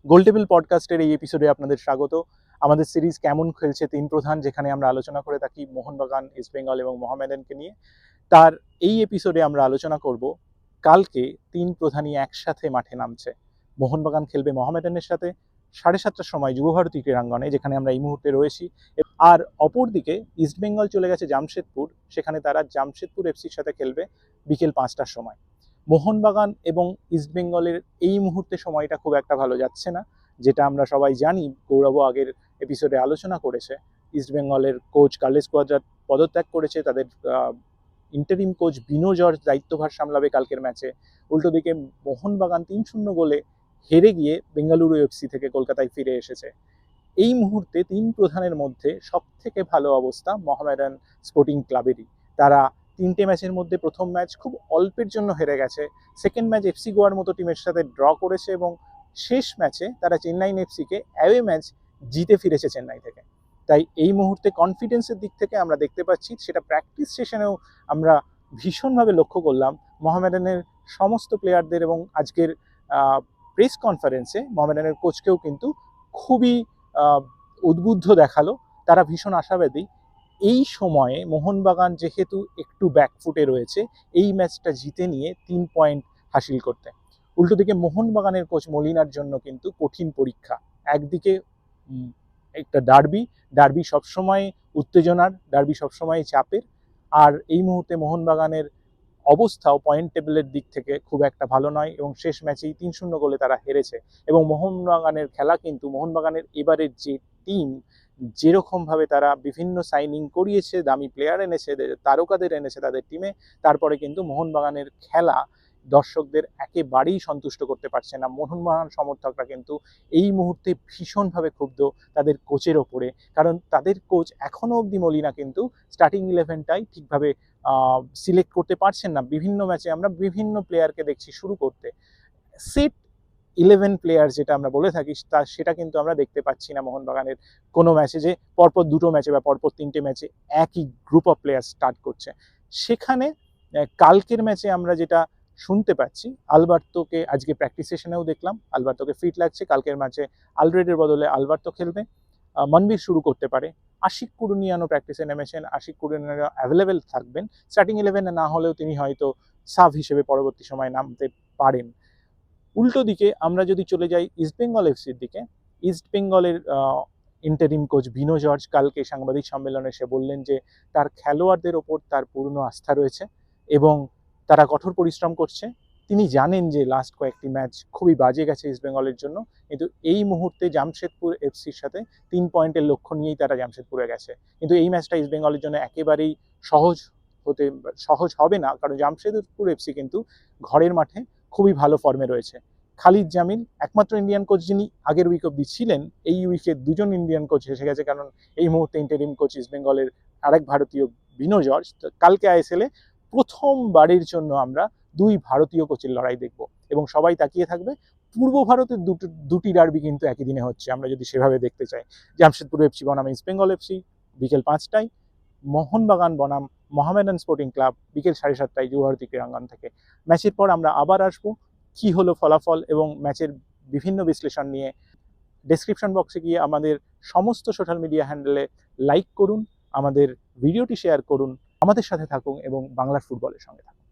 গোল table পডকাস্টের এই এপিসোডে আপনাদের স্বাগত। আমাদের সিরিজ কেমন খেলছে তিন প্রধান, যেখানে আমরা আলোচনা করে থাকি মোহনবাগান, ইস্টবেঙ্গল এবং মোহামেডানকে নিয়ে। তার এই এপিসোডে আমরা আলোচনা করব কালকে তিন প্রধানই একসাথে মাঠে নামছে। মোহনবাগান খেলবে মোহামেডানের সাথে 7:30টার সময় যুবভারতী ক্রীড়াঙ্গনে, যেখানে আমরা এই মুহূর্তে রয়েছি। আর অপরদিকে ইস্টবেঙ্গল চলে গেছে জামশেদপুর, সেখানে তারা জামশেদপুর এফসির সাথে খেলবে বিকেল 5টার সময়। মোহনবাগান এবং ইস্টবেঙ্গলের এই মুহূর্তে সময়টা খুব একটা ভালো যাচ্ছে না, যেটা আমরা সবাই জানি। গৌরবও আগের এপিসোডে আলোচনা করেছে। ইস্টবেঙ্গলের কোচ কার্লেস কোয়াদ্রাত পদত্যাগ করেছে, তাদের ইন্টারিম কোচ বিনো জর্জ দায়িত্বভার সামলাবে কালকের ম্যাচে। উল্টো দিকে মোহনবাগান 3-0 গোলে হেরে গিয়ে বেঙ্গালুরু এফসি থেকে কলকাতায় ফিরে এসেছে। এই মুহূর্তে তিন প্রধানের মধ্যে সব থেকে ভালো অবস্থা মোহামেডান স্পোর্টিং ক্লাবেরই। তারা 3টে ম্যাচের মধ্যে প্রথম ম্যাচ খুব অল্পের জন্য হেরে গেছে, সেকেন্ড ম্যাচ এফসি গোয়ার মতো টিমের সাথে ড্র করেছে, এবং শেষ ম্যাচে তারা চেন্নাইন এফসিকে অ্যাওয়ে ম্যাচ জিতে ফিরেছে চেন্নাই থেকে। তাই এই মুহূর্তে কনফিডেন্সের দিক থেকে আমরা দেখতে পাচ্ছি, সেটা প্র্যাকটিস সেশনেও আমরা ভীষণভাবে লক্ষ্য করলাম। মোহামেডানের সমস্ত প্লেয়ারদের এবং আজকের প্রেস কনফারেন্সে মোহামেডানের কোচকেও কিন্তু খুবই উদ্বুদ্ধ দেখালো। তারা ভীষণ আশাবাদী এই সময়ে মোহনবাগান যেহেতু একটু ব্যাকফুটে রয়েছে, এই ম্যাচটা জিতে নিয়ে 3 পয়েন্ট হাসিল করতে। উল্টো দিকে মোহনবাগানের কোচ মলিনার জন্য কিন্তু কঠিন পরীক্ষা। একদিকে একটা ডার্বি সবসময় উত্তেজনার, ডার্বি সবসময় চাপের। আর এই মুহূর্তে মোহনবাগানের অবস্থাও পয়েন্ট টেবিলের দিক থেকে খুব একটা ভালো নয়, এবং শেষ ম্যাচেই 3-0 গোলে তারা হেরেছে। এবং মোহনবাগানের খেলা কিন্তু, মোহনবাগানের এবারের যে টিম, যেরকমভাবে তারা বিভিন্ন সাইনিং করিয়েছে, দামি প্লেয়ার এনেছে, তারকাদের এনেছে তাদের টিমে, তারপরে কিন্তু মোহনবাগানের খেলা দর্শকদের একেবারেই সন্তুষ্ট করতে পারছে না। মোহনবাগান সমর্থকরা কিন্তু এই মুহূর্তে ভীষণভাবে ক্ষুব্ধ তাদের কোচের ওপরে, কারণ তাদের কোচ এখনও অবধি মলিনা কিন্তু স্টার্টিং 11টাই ঠিকভাবে সিলেক্ট করতে পারছেন না। বিভিন্ন ম্যাচে আমরা বিভিন্ন প্লেয়ারকে দেখছি শুরু করতে। সেট 11 প্লেয়ার যেটা আমরা বলে থাকি, সেটা কিন্তু আমরা দেখতে পাচ্ছি না মোহনবাগানের কোনো ম্যাচে, যে পরপর 2টো ম্যাচে বা পরপর 3টে ম্যাচে একই গ্রুপ অফ প্লেয়ার স্টার্ট করছে। সেখানে কালকের ম্যাচে আমরা যেটা শুনতে পাচ্ছি, আলবার্তোকে আজকে প্র্যাকটিস সেশনেও দেখলাম, আলবার্তোকে ফিট লাগছে। কালকের ম্যাচে আলরেডের বদলে আলবার্তো খেলবে, মনবীর শুরু করতে পারে। আশিক কুরুনিয়ানো প্র্যাকটিসে নেমেছেন, আশিক কুরুনিয়ানো অ্যাভেলেবেল থাকবেন। স্টার্টিং 11-এ না হলেও তিনি হয়তো সাব হিসেবে পরবর্তী সময় নামতে পারেন। উল্টো দিকে আমরা যদি চলে যাই ইস্টবেঙ্গল এফসির দিকে, ইস্টবেঙ্গলের ইন্টারিম কোচ বিনো জর্জ কালকে সাংবাদিক সম্মেলনে এসে বললেন যে তার খেলোয়াড়দের ওপর তার পূর্ণ আস্থা রয়েছে এবং তারা কঠোর পরিশ্রম করছে। তিনি জানেন যে লাস্ট কয়েকটি ম্যাচ খুবই বাজে গেছে ইস্টবেঙ্গলের জন্য, কিন্তু এই মুহূর্তে জামশেদপুর এফসির সাথে 3 পয়েন্টের লক্ষ্য নিয়েই তারা জামশেদপুরে গেছে। কিন্তু এই ম্যাচটা ইস্টবেঙ্গলের জন্য একেবারেই সহজ হবে না, কারণ জামশেদপুর এফসি কিন্তু ঘরের মাঠে খুবই ভালো ফর্মে রয়েছে। খালিদ জামিল একমাত্র ইন্ডিয়ান কোচ যিনি আগের উইক অবধি ছিলেন, এই উইকে 2জন ইন্ডিয়ান কোচ এসে গেছে, কারণ এই মুহূর্তে ইন্টারিম কোচ ইস্টবেঙ্গলের আরেক ভারতীয় বিনো জর্জ। কালকে আইএসএলে প্রথমবারের জন্য আমরা 2 ভারতীয় কোচের লড়াই দেখব, এবং সবাই তাকিয়ে থাকবে। পূর্ব ভারতের দুটি ডার্বি কিন্তু একই দিনে হচ্ছে, আমরা যদি সেভাবে দেখতে চাই। জামশেদপুর এফসি বনাম ইস্টবেঙ্গল এফসি বিকেল 5টায়, মোহনবাগান বনাম মোহামেডান স্পোর্টিং ক্লাব বিকেল 7:30টায় যুবভারতী ক্রীড়াঙ্গন থেকে। ম্যাচের পর আমরা আবার আসবো, কি হলো ফলাফল এবং ম্যাচের বিভিন্ন বিশ্লেষণ নিয়ে। ডেসক্রিপশন বক্সে গিয়ে আমাদের সমস্ত সোশ্যাল মিডিয়া হ্যান্ডেলে লাইক করুন, আমাদের ভিডিওটি শেয়ার করুন, আমাদের সাথে থাকুন এবং বাংলার ফুটবলের সঙ্গে থাকুন।